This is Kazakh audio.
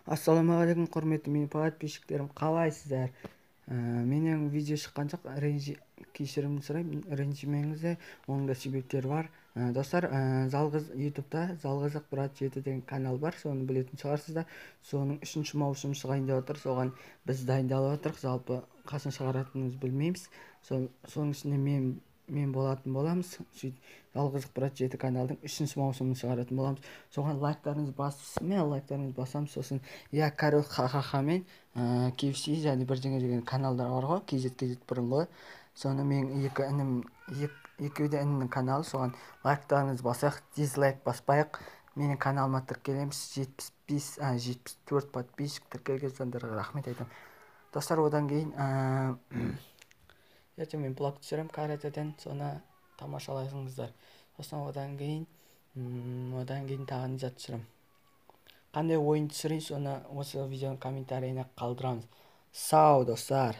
Ассалаумағалейкум құрметті менің подписчиктерім, қалайсыздар? Менің видео шыққан жоқ, кешірім сұраймын, ренжімеңіздер, оның да себептері бар. Достар, ютубта жалғыз ақпарат жеті деген канал бар, соны білетін шығарсыздар. Соның 3-ші маусымы шығайын деп отыр, соған біз дайындалып отырмыз. Жалпы қашан шығаратынымызды білмейміз. Соның ішінде мен болатын боламыз. Жалғыз ақпарат жеті каналдың 3-ші маусымын шығаратын боламыз. Соған лайктарыңызды басамыз. Сосын король ха-ха-ха мен KFC және бірдеңе деген каналдар бар ғой, KZ бұрынғы. Соны менің екеуі де інімнің каналы. Соған лайктарыңызды басайық, дизлайк баспайық. Менің каналыма тіркелеміз. 74 подписчик тіркелген жандарға рахмет айтамын. Достар, одан кейін ертең мен блог түсіремін каратеден, соны тамашалайсыңыздар. Сосын одан кейін тағы не зат түсіремін. Қандай ойын түсірейін, соны осы видеоның комментарийіне қалдырамыз. Сау достар.